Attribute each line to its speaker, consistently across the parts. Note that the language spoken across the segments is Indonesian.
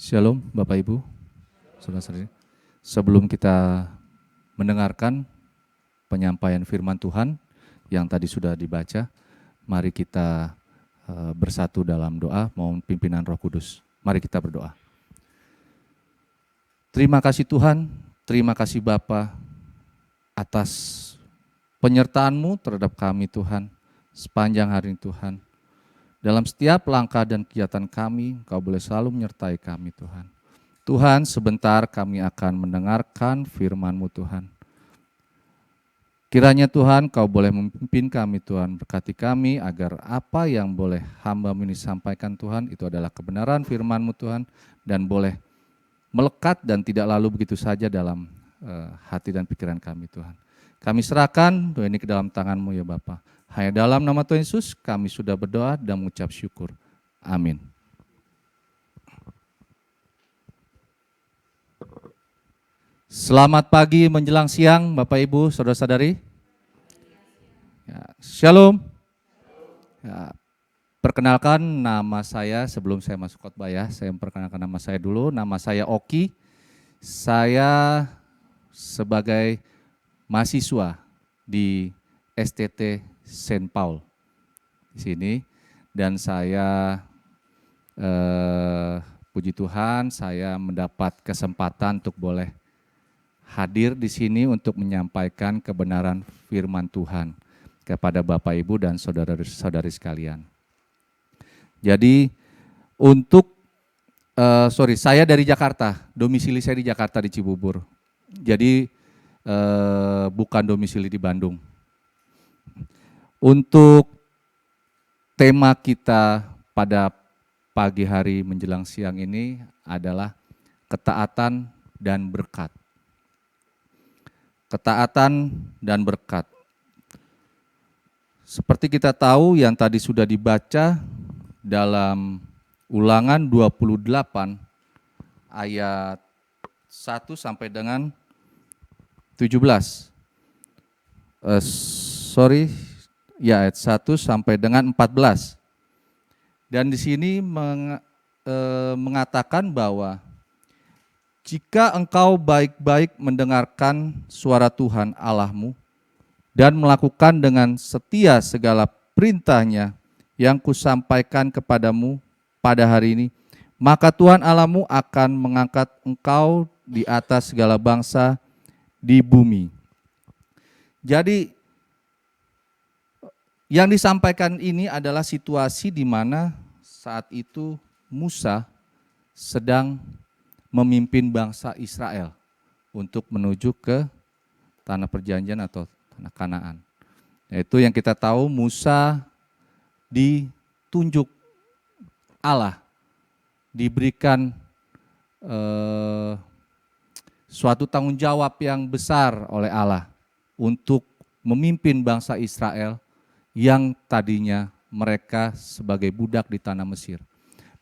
Speaker 1: Shalom Bapak Ibu, saudara-saudari. Sebelum kita mendengarkan penyampaian firman Tuhan yang tadi sudah dibaca, mari kita bersatu dalam doa, mohon pimpinan Roh Kudus. Mari kita berdoa. Terima kasih Tuhan, terima kasih Bapa atas penyertaan-Mu terhadap kami Tuhan, sepanjang hari ini Tuhan. Dalam setiap langkah dan kegiatan kami, Kau boleh selalu menyertai kami Tuhan. Tuhan, sebentar kami akan mendengarkan firman-Mu Tuhan. Kiranya Tuhan, Kau boleh memimpin kami Tuhan, berkati kami agar apa yang boleh hamba-Mu ini sampaikan Tuhan, itu adalah kebenaran firman-Mu Tuhan, dan boleh melekat dan tidak lalu begitu saja dalam hati dan pikiran kami Tuhan. Kami serahkan doa ini ke dalam tangan-Mu ya Bapa. Hanya dalam nama Tuhan Yesus kami sudah berdoa dan mengucap syukur. Amin. Selamat pagi menjelang siang Bapak Ibu, saudara-saudari. Ya, shalom. Ya, perkenalkan nama saya sebelum saya masuk khotbah ya. Saya memperkenalkan nama saya dulu. Nama saya Oki. Saya sebagai mahasiswa di STT Saint Paul di sini, dan saya puji Tuhan saya mendapat kesempatan untuk boleh hadir di sini untuk menyampaikan kebenaran firman Tuhan kepada Bapak Ibu dan saudara-saudari sekalian. Jadi saya dari Jakarta, domisili saya di Jakarta di Cibubur. Jadi bukan domisili di Bandung. Untuk tema kita pada pagi hari menjelang siang ini adalah ketaatan dan berkat. Ketaatan dan berkat. Seperti kita tahu yang tadi sudah dibaca dalam Ulangan 28 ayat 1 sampai dengan 17. Ayat 1 sampai dengan 14. Dan di sini mengatakan bahwa jika engkau baik-baik mendengarkan suara Tuhan Allahmu dan melakukan dengan setia segala perintahnya yang kusampaikan kepadamu pada hari ini, maka Tuhan Allahmu akan mengangkat engkau di atas segala bangsa di bumi. Jadi yang disampaikan ini adalah situasi di mana saat itu Musa sedang memimpin bangsa Israel untuk menuju ke tanah perjanjian atau tanah Kanaan. Yaitu yang kita tahu Musa ditunjuk Allah, diberikan suatu tanggung jawab yang besar oleh Allah untuk memimpin bangsa Israel yang tadinya mereka sebagai budak di tanah Mesir.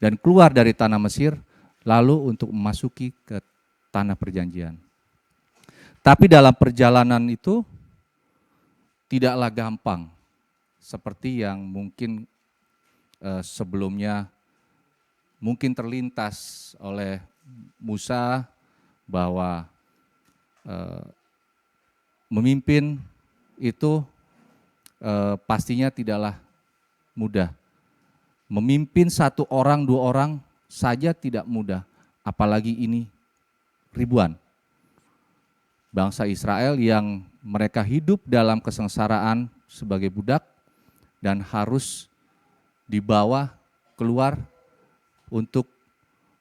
Speaker 1: Dan keluar dari tanah Mesir lalu untuk memasuki ke tanah perjanjian. Tapi dalam perjalanan itu tidaklah gampang seperti yang mungkin sebelumnya mungkin terlintas oleh Musa bahwa memimpin itu pastinya tidaklah mudah. Memimpin satu orang, dua orang saja tidak mudah, apalagi ini ribuan. Bangsa Israel yang mereka hidup dalam kesengsaraan sebagai budak dan harus dibawa keluar untuk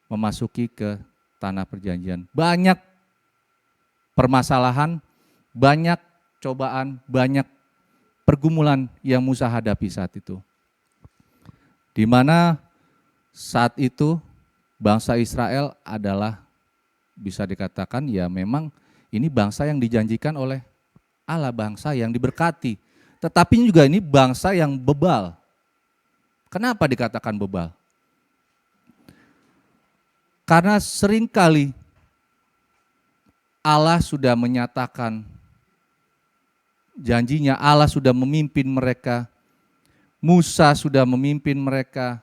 Speaker 1: memasuki ke tanah perjanjian. Banyak permasalahan, banyak cobaan, banyak pergumulan yang Musa hadapi saat itu. Di mana saat itu bangsa Israel adalah bisa dikatakan ya memang ini bangsa yang dijanjikan oleh Allah, bangsa yang diberkati. Tetapi juga ini bangsa yang bebal. Kenapa dikatakan bebal? Karena seringkali Allah sudah menyatakan janjinya, Allah sudah memimpin mereka, Musa sudah memimpin mereka,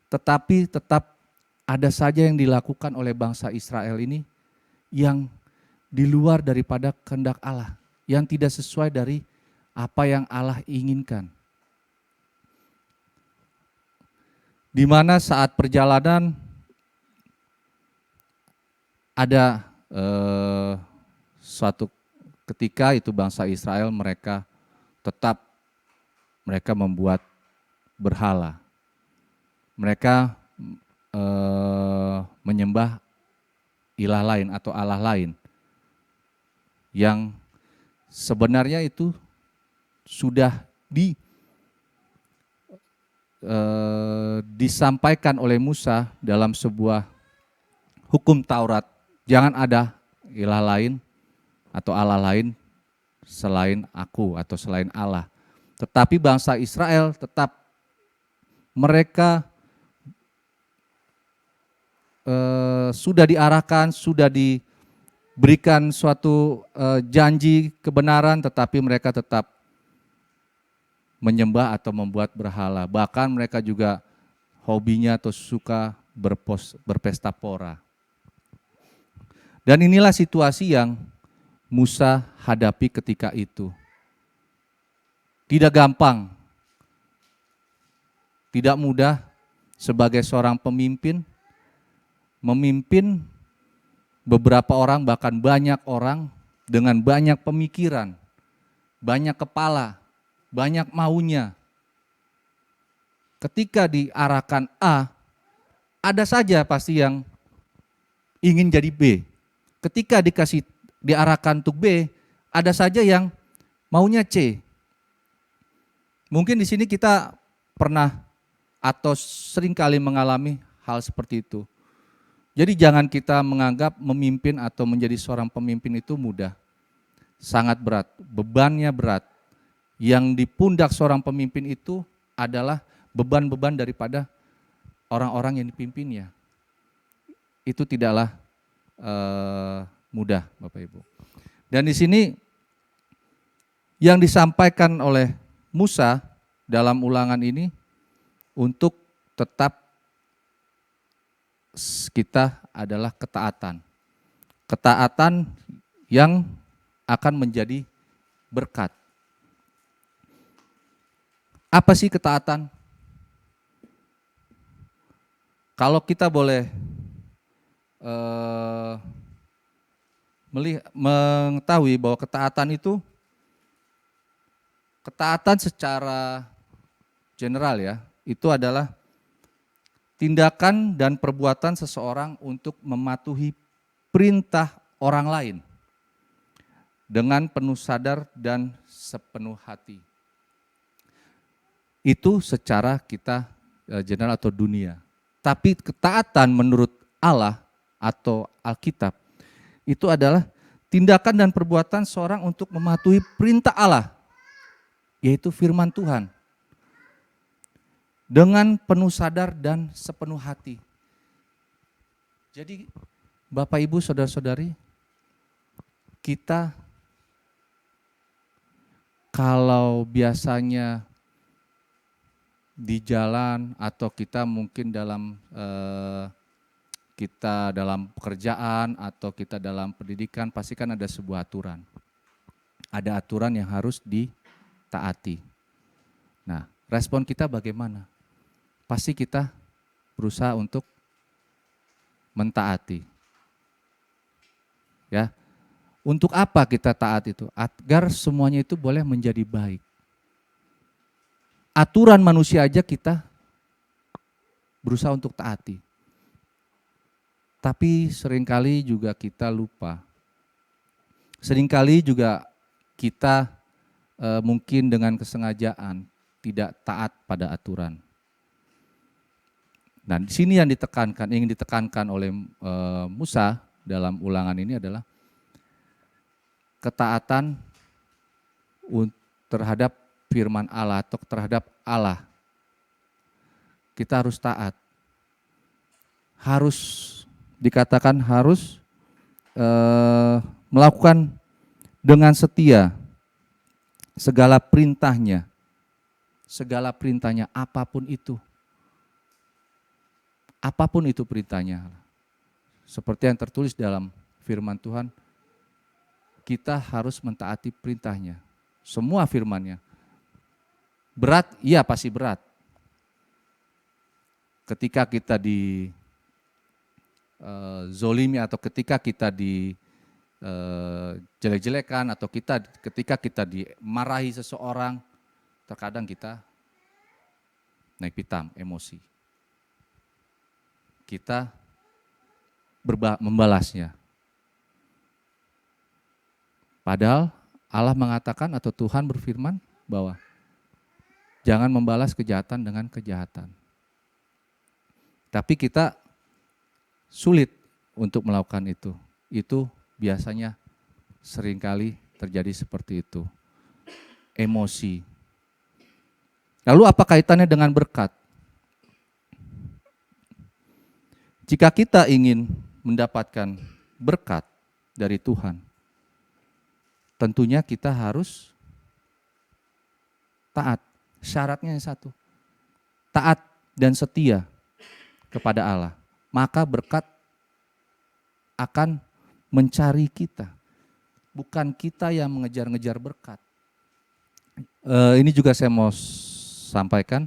Speaker 1: tetapi tetap ada saja yang dilakukan oleh bangsa Israel ini yang di luar daripada kehendak Allah, yang tidak sesuai dari apa yang Allah inginkan. Di mana saat perjalanan ada suatu ketika itu bangsa Israel mereka membuat berhala. Mereka menyembah ilah lain atau Allah lain yang sebenarnya itu sudah disampaikan oleh Musa dalam sebuah hukum Taurat. Jangan ada ilah lain atau Allah lain selain aku atau selain Allah. Tetapi bangsa Israel tetap mereka sudah diarahkan, sudah diberikan suatu janji kebenaran, tetapi mereka tetap menyembah atau membuat berhala. Bahkan mereka juga hobinya atau suka berpesta pora. Dan inilah situasi yang Musa hadapi ketika itu. Tidak gampang, tidak mudah sebagai seorang pemimpin, memimpin beberapa orang, bahkan banyak orang dengan banyak pemikiran, banyak kepala, banyak maunya. Ketika diarahkan A, ada saja pasti yang ingin jadi B. Ketika diarahkan untuk B, ada saja yang maunya C. Mungkin di sini kita pernah atau seringkali mengalami hal seperti itu. Jadi jangan kita menganggap memimpin atau menjadi seorang pemimpin itu mudah. Sangat berat, bebannya berat. Yang di pundak seorang pemimpin itu adalah beban-beban daripada orang-orang yang dipimpinnya. Itu tidaklah mudah, Bapak Ibu. Dan di sini yang disampaikan oleh Musa dalam ulangan ini untuk tetap kita adalah ketaatan. Ketaatan yang akan menjadi berkat. Apa sih ketaatan? Kalau kita boleh mengetahui bahwa ketaatan secara general ya, itu adalah tindakan dan perbuatan seseorang untuk mematuhi perintah orang lain dengan penuh sadar dan sepenuh hati. Itu secara kita general atau dunia. Tapi ketaatan menurut Allah atau Alkitab itu adalah tindakan dan perbuatan seorang untuk mematuhi perintah Allah, yaitu firman Tuhan. Dengan penuh sadar dan sepenuh hati. Jadi Bapak Ibu Saudara-saudari, kita kalau biasanya di jalan atau kita mungkin dalam pekerjaan atau kita dalam pendidikan, pasti kan ada sebuah aturan. Ada aturan yang harus ditaati. Nah, respon kita bagaimana? Pasti kita berusaha untuk mentaati. Ya. Untuk apa kita taat itu? Agar semuanya itu boleh menjadi baik. Aturan manusia aja kita berusaha untuk taati. Tapi seringkali juga kita lupa. Seringkali juga kita mungkin dengan kesengajaan tidak taat pada aturan. Nah, di sini yang ingin ditekankan oleh Musa dalam ulangan ini adalah ketaatan terhadap firman Allah atau terhadap Allah. Kita harus taat. Harus dikatakan harus melakukan dengan setia segala perintahnya apapun itu. apapun itu perintahnya. Seperti yang tertulis dalam firman Tuhan, kita harus mentaati perintahnya. Semua firman-Nya. Berat, iya pasti berat. Ketika kita di zolimi atau ketika kita di jelek-jelekan atau ketika kita dimarahi seseorang, terkadang kita naik pitam, emosi. Kita membalasnya. Padahal Allah mengatakan atau Tuhan berfirman bahwa jangan membalas kejahatan dengan kejahatan. Tapi kita sulit untuk melakukan itu. Itu biasanya seringkali terjadi seperti itu. Emosi. Lalu apa kaitannya dengan berkat? Jika kita ingin mendapatkan berkat dari Tuhan, tentunya kita harus taat. Syaratnya yang satu, taat dan setia kepada Allah. Maka berkat akan mencari kita. Bukan kita yang mengejar-ngejar berkat. Ini juga saya mau sampaikan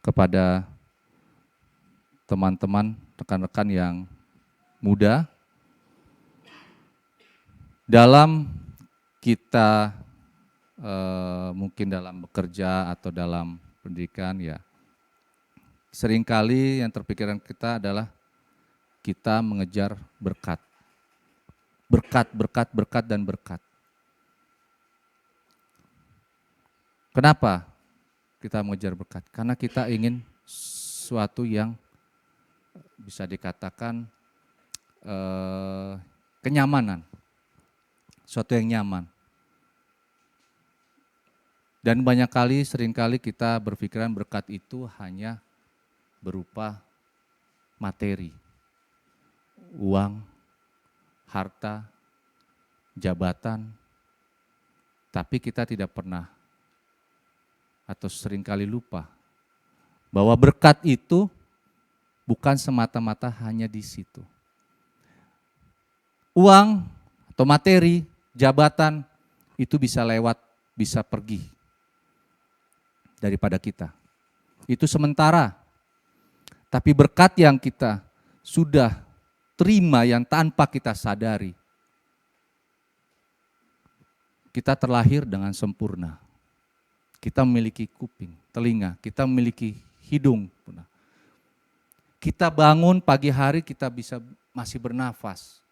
Speaker 1: kepada teman-teman, rekan-rekan yang muda. Dalam kita mungkin dalam bekerja atau dalam pendidikan ya, seringkali yang terpikiran kita adalah kita mengejar berkat. Berkat, berkat, berkat, dan berkat. Kenapa kita mengejar berkat? Karena kita ingin sesuatu yang bisa dikatakan kenyamanan. Sesuatu yang nyaman. Dan banyak kali, seringkali kita berpikiran berkat itu hanya berupa materi, uang, harta, jabatan. Tapi kita tidak pernah atau seringkali lupa bahwa berkat itu bukan semata-mata hanya di situ. Uang atau materi, jabatan itu bisa lewat, bisa pergi daripada kita. Itu sementara. Tapi berkat yang kita sudah terima yang tanpa kita sadari, kita terlahir dengan sempurna. Kita memiliki kuping, telinga, kita memiliki hidung. Kita bangun pagi hari, kita bisa masih bernafas.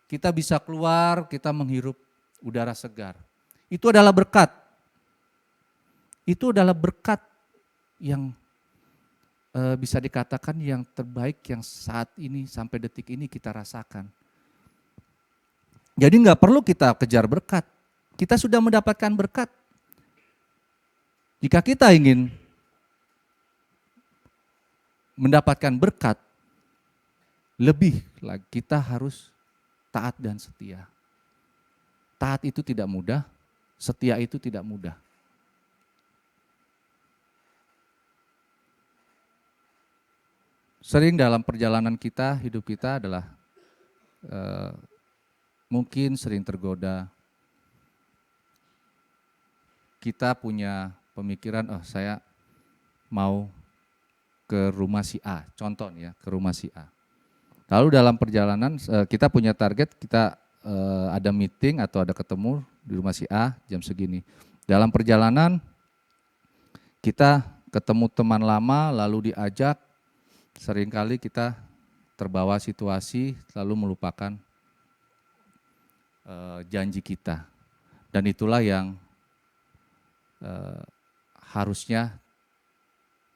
Speaker 1: Kita bisa keluar, kita menghirup udara segar. Itu adalah berkat. Itu adalah berkat yang bisa dikatakan yang terbaik yang saat ini sampai detik ini kita rasakan. Jadi nggak perlu kita kejar berkat. Kita sudah mendapatkan berkat. Jika kita ingin mendapatkan berkat, lebih lagi kita harus taat dan setia. Taat itu tidak mudah, setia itu tidak mudah. Sering dalam perjalanan kita, hidup kita adalah mungkin sering tergoda. Kita punya pemikiran, oh saya mau ke rumah si A, contoh ya, ke rumah si A. Lalu dalam perjalanan kita punya target, kita ada meeting atau ada ketemu di rumah si A jam segini. Dalam perjalanan kita ketemu teman lama lalu diajak, seringkali kita terbawa situasi lalu melupakan janji kita. Dan itulah yang harusnya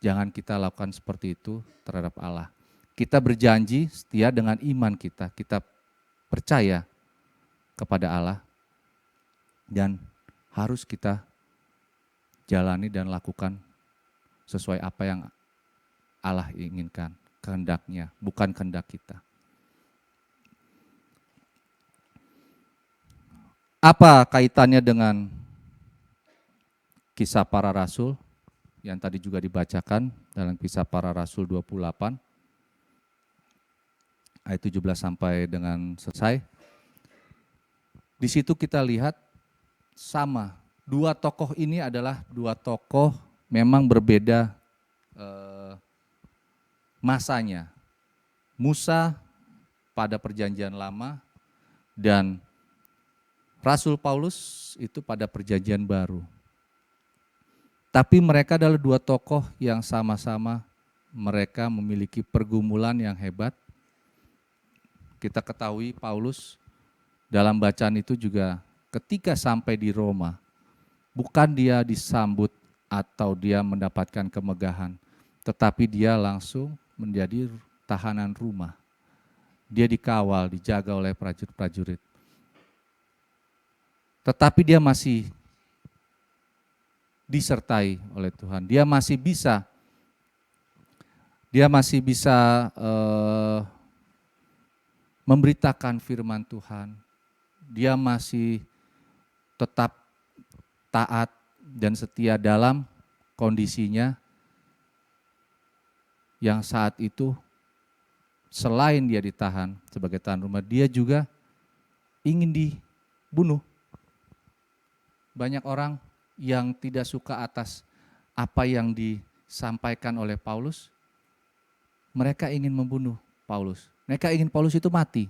Speaker 1: jangan kita lakukan seperti itu terhadap Allah. Kita berjanji setia dengan iman kita, kita percaya kepada Allah dan harus kita jalani dan lakukan sesuai apa yang Allah inginkan, kehendaknya, bukan kehendak kita. Apa kaitannya dengan Kisah Para Rasul yang tadi juga dibacakan dalam Kisah Para Rasul 28? ayat 17 sampai dengan selesai. Di situ kita lihat sama, dua tokoh ini adalah dua tokoh memang berbeda masanya. Musa pada perjanjian lama dan Rasul Paulus itu pada perjanjian baru. Tapi mereka adalah dua tokoh yang sama-sama mereka memiliki pergumulan yang hebat. Kita ketahui Paulus dalam bacaan itu juga ketika sampai di Roma, bukan dia disambut atau dia mendapatkan kemegahan, tetapi dia langsung menjadi tahanan rumah. Dia dikawal, dijaga oleh prajurit-prajurit. Tetapi dia masih disertai oleh Tuhan. Dia masih bisa memberitakan firman Tuhan. Dia masih tetap taat dan setia dalam kondisinya yang saat itu selain dia ditahan sebagai tahanan rumah, dia juga ingin dibunuh. Banyak orang yang tidak suka atas apa yang disampaikan oleh Paulus, mereka ingin membunuh Paulus. Mereka ingin Paulus itu mati.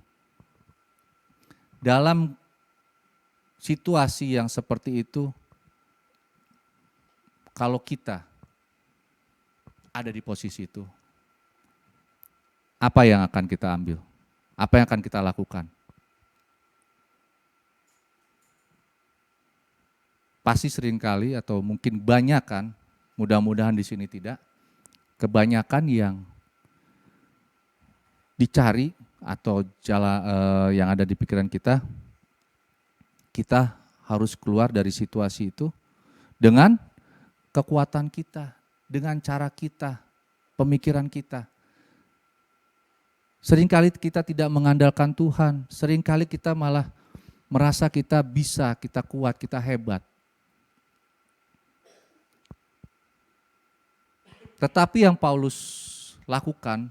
Speaker 1: Dalam situasi yang seperti itu, kalau kita ada di posisi itu, apa yang akan kita ambil? Apa yang akan kita lakukan? Pasti seringkali atau mungkin banyakan, mudah-mudahan di sini tidak, kebanyakan yang dicari atau jalan yang ada di pikiran kita harus keluar dari situasi itu dengan kekuatan kita, dengan cara kita, pemikiran kita. Seringkali kita tidak mengandalkan Tuhan, seringkali kita malah merasa kita bisa, kita kuat, kita hebat. Tetapi yang Paulus lakukan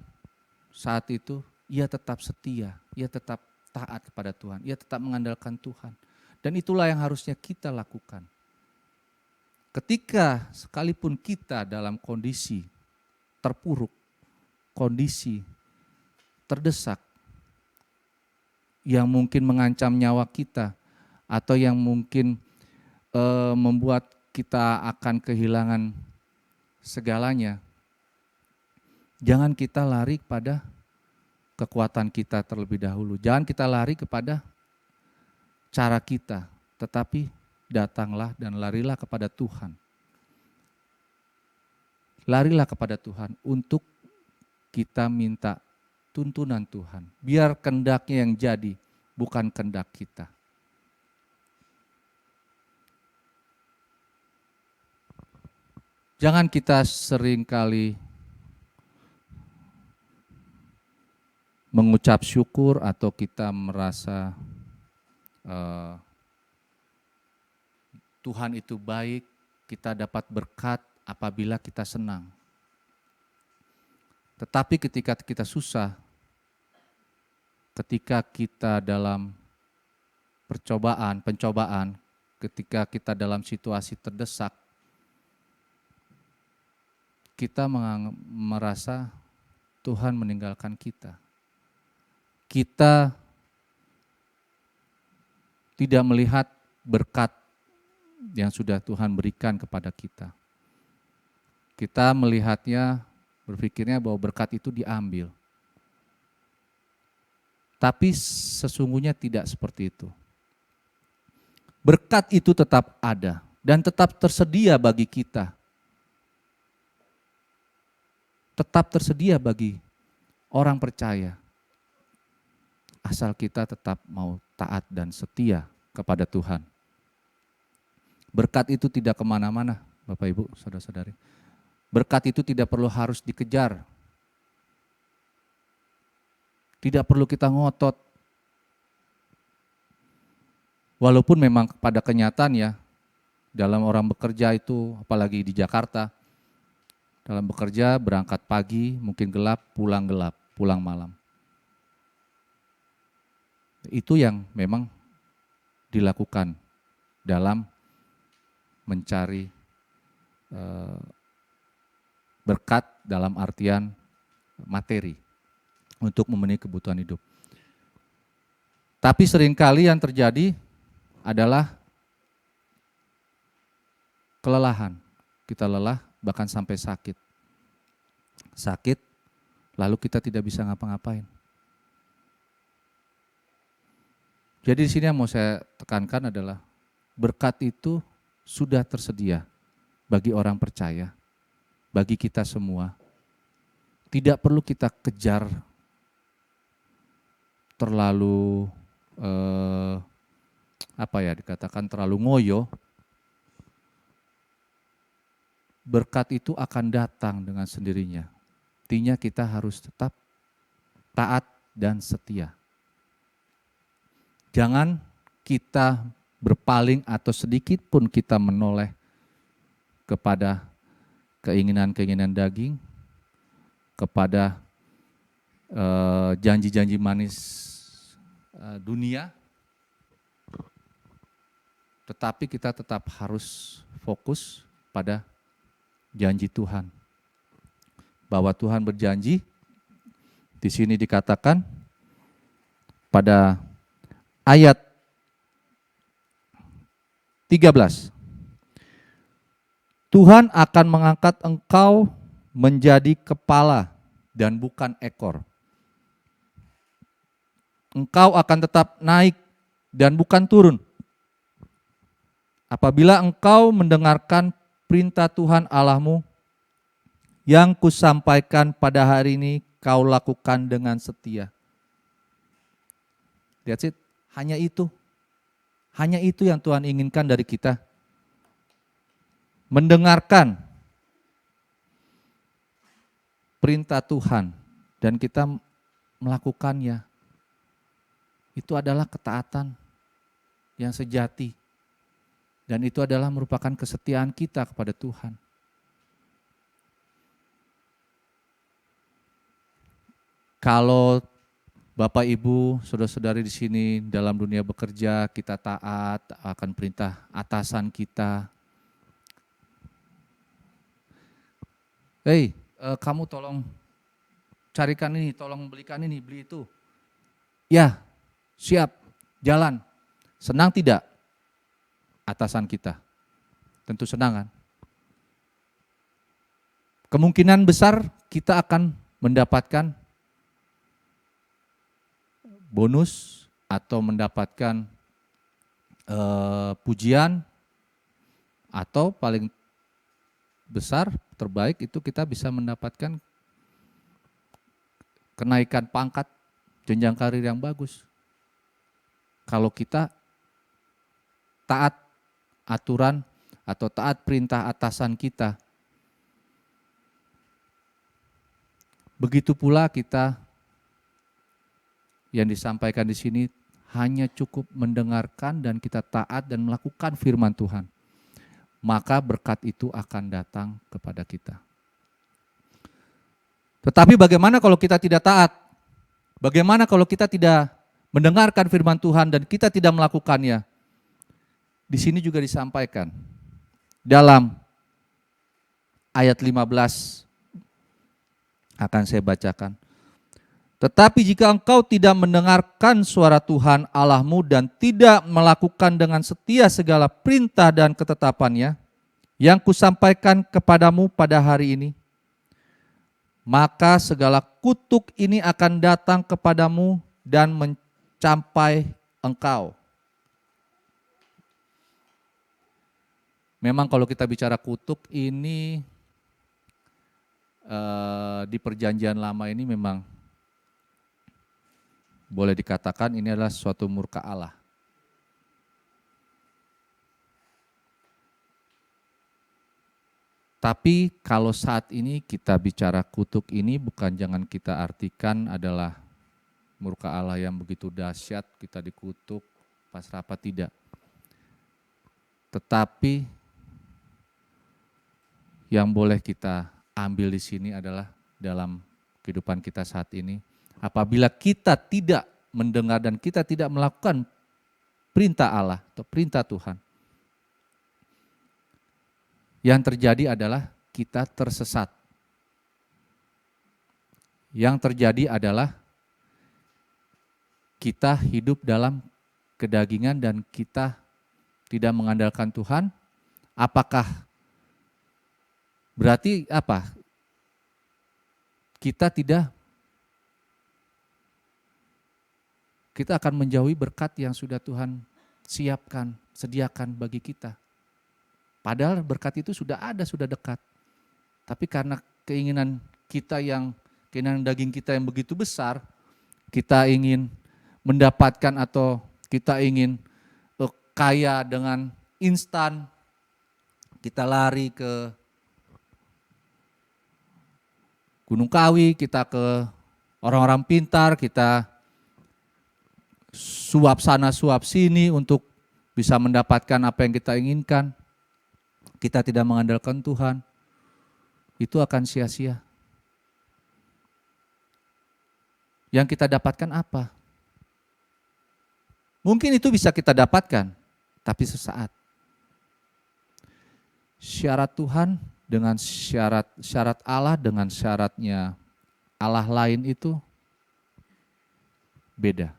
Speaker 1: saat itu, ia tetap setia, ia tetap taat kepada Tuhan, ia tetap mengandalkan Tuhan. Dan itulah yang harusnya kita lakukan. Ketika sekalipun kita dalam kondisi terpuruk, kondisi terdesak, yang mungkin mengancam nyawa kita, atau yang mungkin membuat kita akan kehilangan segalanya, jangan kita lari kepada kekuatan kita terlebih dahulu. Jangan kita lari kepada cara kita, tetapi datanglah dan larilah kepada Tuhan. Larilah kepada Tuhan untuk kita minta tuntunan Tuhan. Biar kehendaknya yang jadi, bukan kehendak kita. Jangan kita seringkali mengucap syukur atau kita merasa Tuhan itu baik, kita dapat berkat apabila kita senang. Tetapi ketika kita susah, ketika kita dalam pencobaan, ketika kita dalam situasi terdesak, kita merasa Tuhan meninggalkan kita. Kita tidak melihat berkat yang sudah Tuhan berikan kepada kita. Kita melihatnya, berpikirnya bahwa berkat itu diambil. Tapi sesungguhnya tidak seperti itu. Berkat itu tetap ada dan tetap tersedia bagi kita. Tetap tersedia bagi orang percaya. Asal kita tetap mau taat dan setia kepada Tuhan. Berkat itu tidak kemana-mana, Bapak Ibu, saudara-saudari. Berkat itu tidak perlu harus dikejar. Tidak perlu kita ngotot. Walaupun memang pada kenyataannya, dalam orang bekerja itu, apalagi di Jakarta, dalam bekerja berangkat pagi, mungkin gelap, pulang malam. Itu yang memang dilakukan dalam mencari berkat dalam artian materi untuk memenuhi kebutuhan hidup. Tapi seringkali yang terjadi adalah kelelahan. Kita lelah bahkan sampai sakit. Sakit lalu kita tidak bisa ngapa-ngapain. Jadi di sini yang mau saya tekankan adalah berkat itu sudah tersedia bagi orang percaya, bagi kita semua. Tidak perlu kita kejar terlalu dikatakan terlalu ngoyo. Berkat itu akan datang dengan sendirinya. Artinya kita harus tetap taat dan setia. Jangan kita berpaling atau sedikit pun kita menoleh kepada keinginan-keinginan daging, kepada janji-janji manis dunia, tetapi kita tetap harus fokus pada janji Tuhan. Bahwa Tuhan berjanji, di sini dikatakan pada ayat 13. Tuhan akan mengangkat engkau menjadi kepala dan bukan ekor. Engkau akan tetap naik dan bukan turun. Apabila engkau mendengarkan perintah Tuhan Allahmu yang kusampaikan pada hari ini, kau lakukan dengan setia. That's it. Hanya itu. Hanya itu yang Tuhan inginkan dari kita. Mendengarkan perintah Tuhan dan kita melakukannya. Itu adalah ketaatan yang sejati. Dan itu adalah merupakan kesetiaan kita kepada Tuhan. Kalau Bapak, Ibu, saudara-saudari di sini dalam dunia bekerja, kita taat akan perintah atasan kita. Hei, kamu tolong carikan ini, tolong belikan ini, beli itu. Ya, siap, jalan. Senang tidak atasan kita? Tentu senang kan? Kemungkinan besar kita akan mendapatkan bonus atau mendapatkan pujian, atau paling besar, terbaik itu kita bisa mendapatkan kenaikan pangkat, jenjang karir yang bagus. Kalau kita taat aturan atau taat perintah atasan kita. Begitu pula kita yang disampaikan di sini hanya cukup mendengarkan dan kita taat dan melakukan firman Tuhan. Maka berkat itu akan datang kepada kita. Tetapi bagaimana kalau kita tidak taat? Bagaimana kalau kita tidak mendengarkan firman Tuhan dan kita tidak melakukannya? Di sini juga disampaikan dalam ayat 15 akan saya bacakan. Tetapi jika engkau tidak mendengarkan suara Tuhan Allahmu dan tidak melakukan dengan setia segala perintah dan ketetapannya yang kusampaikan kepadamu pada hari ini, maka segala kutuk ini akan datang kepadamu dan mencapai engkau. Memang kalau kita bicara kutuk ini di perjanjian lama ini memang boleh dikatakan ini adalah suatu murka Allah. Tapi kalau saat ini kita bicara kutuk ini bukan jangan kita artikan adalah murka Allah yang begitu dahsyat, kita dikutuk, pasrah apa tidak. Tetapi yang boleh kita ambil di sini adalah dalam kehidupan kita saat ini. Apabila kita tidak mendengar dan kita tidak melakukan perintah Allah atau perintah Tuhan, yang terjadi adalah kita tersesat. Yang terjadi adalah kita hidup dalam kedagingan dan kita tidak mengandalkan Tuhan. Apakah berarti apa? Kita akan menjauhi berkat yang sudah Tuhan siapkan, sediakan bagi kita. Padahal berkat itu sudah ada, sudah dekat. Tapi karena keinginan daging kita yang begitu besar, kita ingin mendapatkan atau kita ingin kaya dengan instan, kita lari ke Gunung Kawi, kita ke orang-orang pintar, kita suap sana suap sini untuk bisa mendapatkan apa yang kita inginkan. Kita tidak mengandalkan Tuhan, itu akan sia-sia. Yang kita dapatkan apa? Mungkin itu bisa kita dapatkan, tapi sesaat. Syarat Tuhan dengan syarat Allah dengan syaratnya Allah lain itu beda.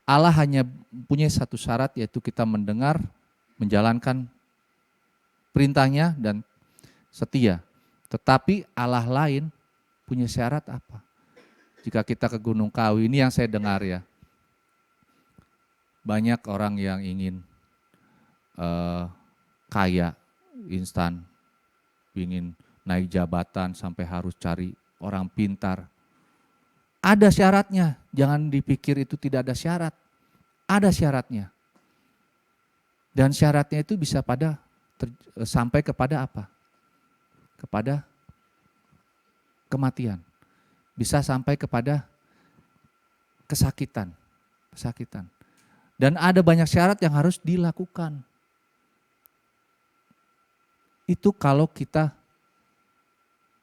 Speaker 1: Allah hanya punya satu syarat, yaitu kita mendengar, menjalankan perintahnya dan setia. Tetapi Allah lain punya syarat apa? Jika kita ke Gunung Kawi, ini yang saya dengar ya, banyak orang yang ingin kaya instan, ingin naik jabatan sampai harus cari orang pintar. Ada syaratnya, jangan dipikir itu tidak ada syarat. Ada syaratnya. Dan syaratnya itu bisa sampai kepada apa? Kepada kematian. Bisa sampai kepada kesakitan. Dan ada banyak syarat yang harus dilakukan. Itu kalau kita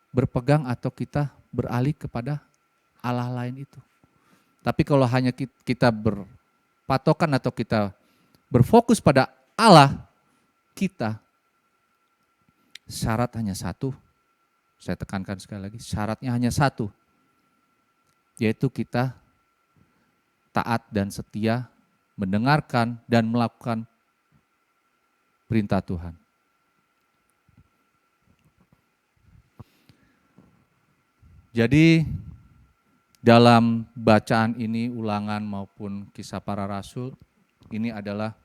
Speaker 1: berpegang atau kita beralih kepada Allah lain itu. Tapi kalau hanya kita berpatokan atau kita berfokus pada Allah kita, syarat hanya satu. Saya tekankan sekali lagi, syaratnya hanya satu. Yaitu kita taat dan setia, mendengarkan dan melakukan perintah Tuhan. Jadi dalam bacaan ini, Ulangan maupun Kisah Para Rasul, ini adalah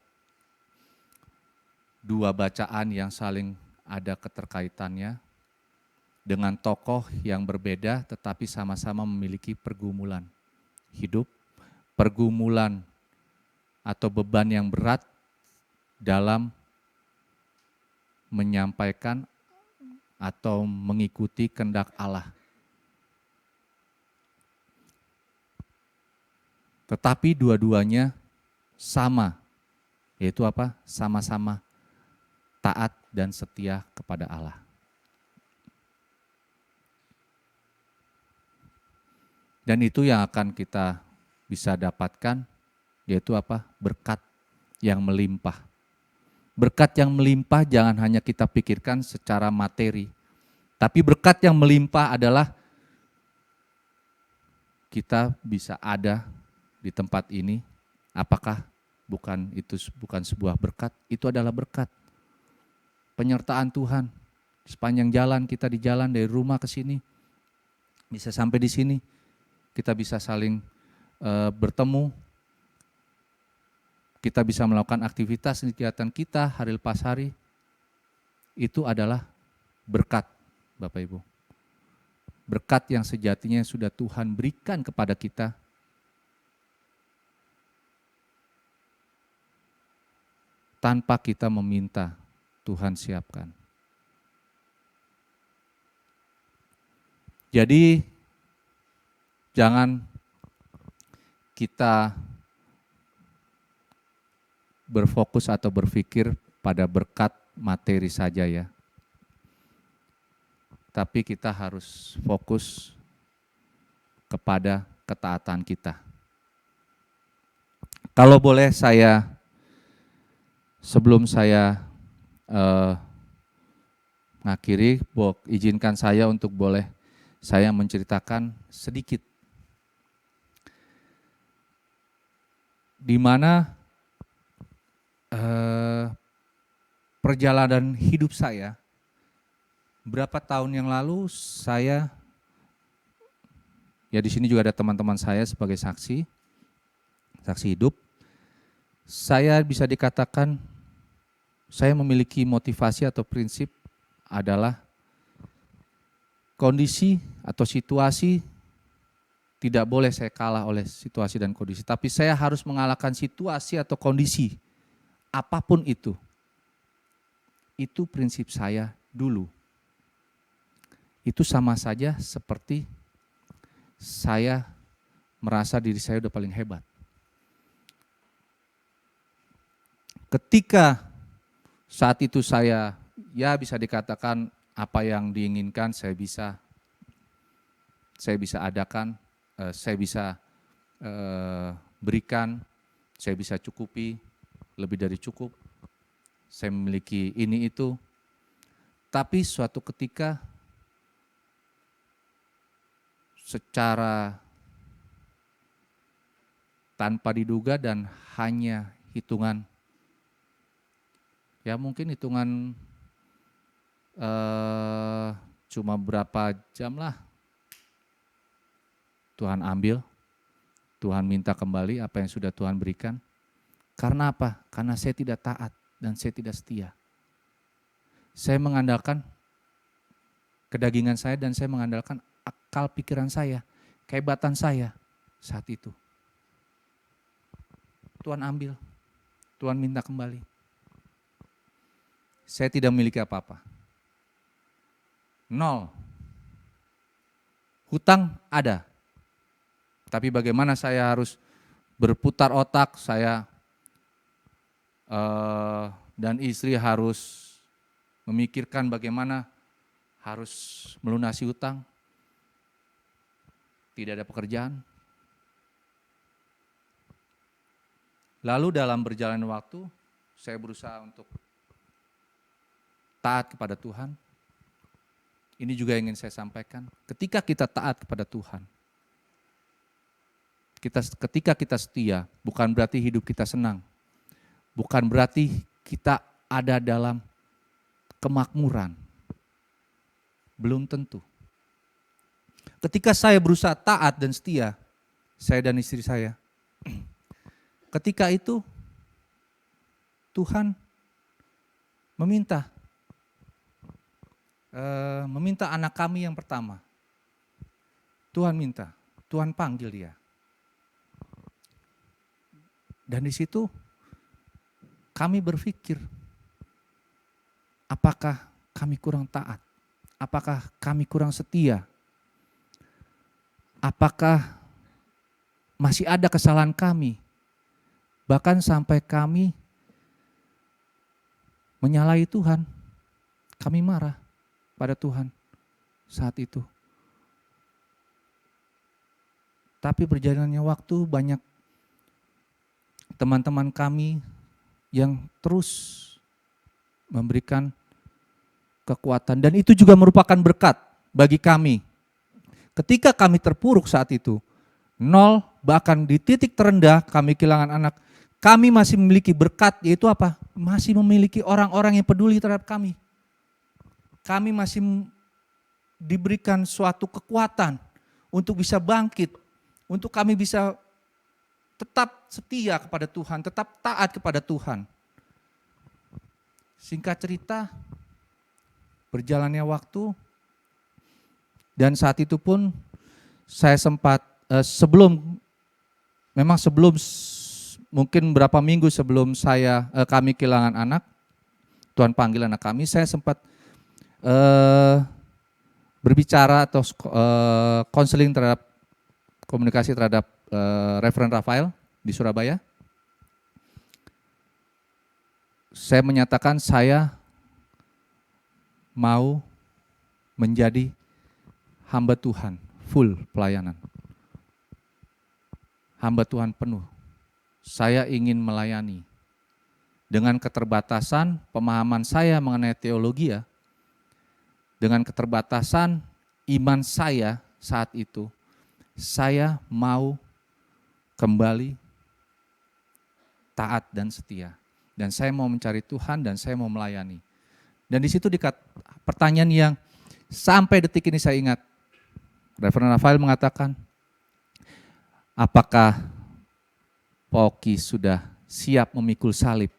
Speaker 1: dua bacaan yang saling ada keterkaitannya dengan tokoh yang berbeda tetapi sama-sama memiliki pergumulan hidup, pergumulan atau beban yang berat dalam menyampaikan atau mengikuti kehendak Allah. Tetapi dua-duanya sama, yaitu apa? Sama-sama taat dan setia kepada Allah. Dan itu yang akan kita bisa dapatkan, yaitu apa? Berkat yang melimpah. Berkat yang melimpah jangan hanya kita pikirkan secara materi, tapi berkat yang melimpah adalah kita bisa ada di tempat ini. Apakah itu bukan sebuah berkat? Itu adalah berkat. Penyertaan Tuhan sepanjang jalan kita di jalan dari rumah ke sini, bisa sampai di sini, kita bisa saling bertemu, kita bisa melakukan aktivitas kegiatan kita hari lepas hari. Itu adalah berkat, Bapak Ibu. Berkat yang sejatinya sudah Tuhan berikan kepada kita. Tanpa kita meminta, Tuhan siapkan. Jadi jangan kita berfokus atau berpikir pada berkat materi saja ya. Tapi kita harus fokus kepada ketaatan kita. Kalau boleh sebelum saya mengakhiri, izinkan saya untuk boleh saya menceritakan sedikit di mana perjalanan hidup saya. Berapa tahun yang lalu ya di sini juga ada teman-teman saya sebagai saksi hidup. Saya bisa dikatakan saya memiliki motivasi atau prinsip adalah kondisi atau situasi tidak boleh saya kalah oleh situasi dan kondisi, tapi saya harus mengalahkan situasi atau kondisi apapun itu. Itu prinsip saya dulu. Itu sama saja seperti saya merasa diri saya udah paling hebat. Ketika saat itu saya ya bisa dikatakan apa yang diinginkan saya bisa adakan, saya bisa berikan, saya bisa cukupi, lebih dari cukup, saya memiliki ini itu. Tapi suatu ketika secara tanpa diduga dan hanya hitungan, ya mungkin hitungan cuma berapa jam lah, Tuhan ambil, Tuhan minta kembali apa yang sudah Tuhan berikan. Karena apa? Karena saya tidak taat dan saya tidak setia. Saya mengandalkan kedagingan saya dan saya mengandalkan akal pikiran saya, kehebatan saya saat itu. Tuhan ambil, Tuhan minta kembali. Saya tidak memiliki apa-apa. 0. Hutang ada. Tapi bagaimana saya harus berputar otak, saya dan istri harus memikirkan bagaimana harus melunasi hutang. Tidak ada pekerjaan. Lalu dalam berjalan waktu, saya berusaha untuk taat kepada Tuhan. Ini juga ingin saya sampaikan. Ketika kita taat kepada Tuhan, ketika kita setia, bukan berarti hidup kita senang. Bukan berarti kita ada dalam kemakmuran. Belum tentu. Ketika saya berusaha taat dan setia, saya dan istri saya, ketika itu Tuhan meminta anak kami yang pertama. Tuhan minta, Tuhan panggil dia. Dan di situ kami berpikir, apakah kami kurang taat? Apakah kami kurang setia? Apakah masih ada kesalahan kami? Bahkan sampai kami menyalahi Tuhan. Kami marah pada Tuhan saat itu. Tapi berjalannya waktu banyak teman-teman kami yang terus memberikan kekuatan dan itu juga merupakan berkat bagi kami. Ketika kami terpuruk saat itu, 0 bahkan di titik terendah kami kehilangan anak, kami masih memiliki berkat, yaitu apa? Masih memiliki orang-orang yang peduli terhadap kami. Kami masih diberikan suatu kekuatan untuk bisa bangkit, untuk kami bisa tetap setia kepada Tuhan, tetap taat kepada Tuhan. Singkat cerita, berjalannya waktu, dan saat itu pun saya sempat mungkin berapa minggu sebelum kami kehilangan anak, Tuhan panggil anak kami, saya sempat berbicara atau konseling terhadap komunikasi terhadap Reverend Rafael di Surabaya. Saya menyatakan saya mau menjadi hamba Tuhan, full pelayanan. Hamba Tuhan penuh. saya ingin melayani. Dengan keterbatasan pemahaman saya mengenai teologi ya, dengan keterbatasan iman saya saat itu, saya mau kembali taat dan setia. Dan saya mau mencari Tuhan dan saya mau melayani. Dan di situ pertanyaan yang sampai detik ini saya ingat. Reverend Rafael mengatakan, apakah Poki sudah siap memikul salib?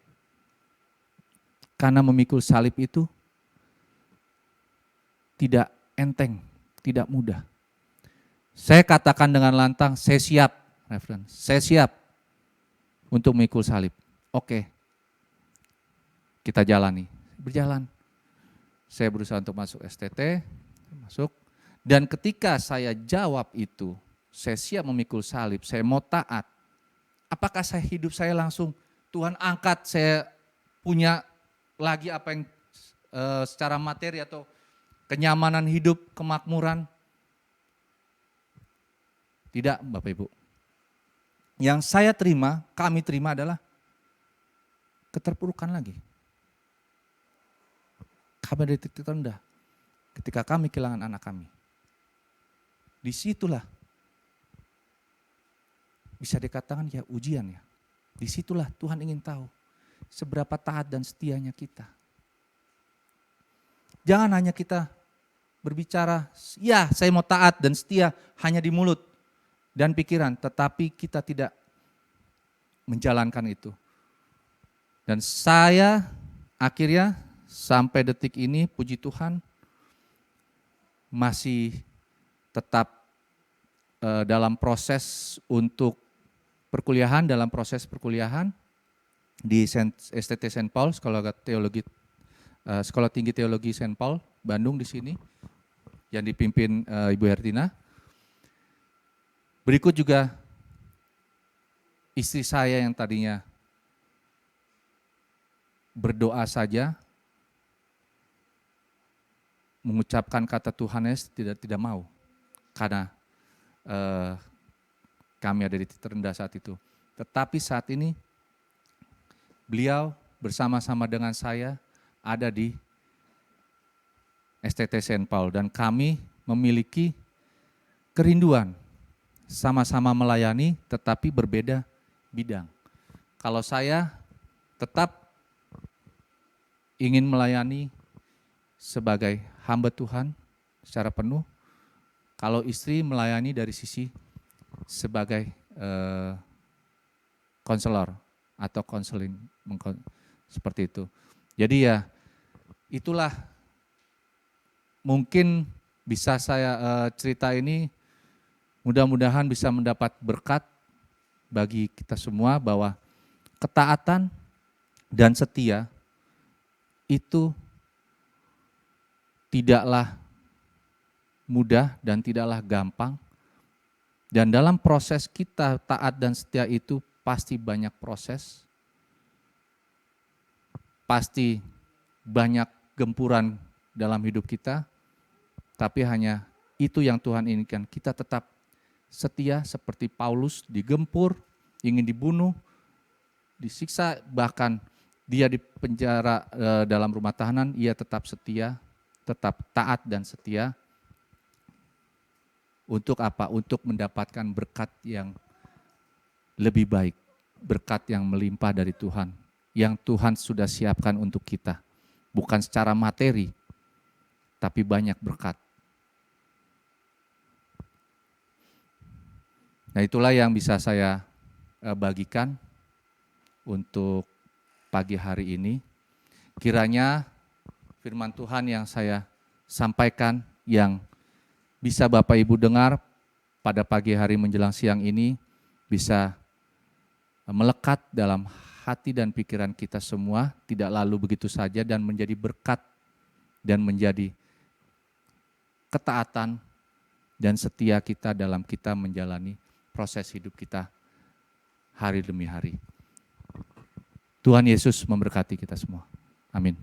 Speaker 1: Karena memikul salib itu tidak enteng, tidak mudah. Saya katakan dengan lantang, saya siap, Reverend. Saya siap untuk memikul salib. Oke, kita jalani. Berjalan. Saya berusaha untuk masuk STT, masuk. Dan ketika saya jawab itu, saya siap memikul salib, saya mau taat. Apakah hidup saya langsung, Tuhan angkat, saya punya lagi apa yang secara materi atau kenyamanan hidup, kemakmuran? Tidak, Bapak Ibu. Yang saya terima, kami terima adalah keterpurukan lagi. Kami dari titik terendah ketika kami kehilangan anak kami. Disitulah bisa dikatakan ya ujian ya. Disitulah Tuhan ingin tahu seberapa taat dan setianya kita. Jangan hanya kita berbicara, ya saya mau taat dan setia hanya di mulut dan pikiran, tetapi kita tidak menjalankan itu. Dan saya akhirnya sampai detik ini, puji Tuhan, masih tetap dalam proses untuk perkuliahan, di STT St. Paul, Sekolah Tinggi Teologi St. Paul, Bandung di sini, yang dipimpin Ibu Hertina. Berikut juga istri saya yang tadinya berdoa saja, mengucapkan kata Tuhan Yesus tidak mau, karena kami ada di titik terendah saat itu. Tetapi saat ini beliau bersama-sama dengan saya ada di STT St. Paul dan kami memiliki kerinduan sama-sama melayani tetapi berbeda bidang. Kalau saya tetap ingin melayani sebagai hamba Tuhan secara penuh, kalau istri melayani dari sisi sebagai konselor atau konseling seperti itu. Jadi ya itulah mungkin bisa saya cerita ini, mudah-mudahan bisa mendapat berkat bagi kita semua bahwa ketaatan dan setia itu tidaklah mudah dan tidaklah gampang. Dan dalam proses kita taat dan setia itu pasti banyak proses, pasti banyak gempuran dalam hidup kita, tapi hanya itu yang Tuhan inginkan. Kita tetap setia seperti Paulus, digempur, ingin dibunuh, disiksa, bahkan dia di penjara dalam rumah tahanan, ia tetap setia, tetap taat dan setia. Untuk apa? Untuk mendapatkan berkat yang lebih baik, berkat yang melimpah dari Tuhan, yang Tuhan sudah siapkan untuk kita. Bukan secara materi, tapi banyak berkat. Nah itulah yang bisa saya bagikan untuk pagi hari ini. Kiranya firman Tuhan yang saya sampaikan, yang bisa Bapak Ibu dengar pada pagi hari menjelang siang ini, bisa melekat dalam hati dan pikiran kita semua, tidak lalu begitu saja, dan menjadi berkat dan menjadi ketaatan dan setia kita dalam kita menjalani proses hidup kita hari demi hari. Tuhan Yesus memberkati kita semua. Amin.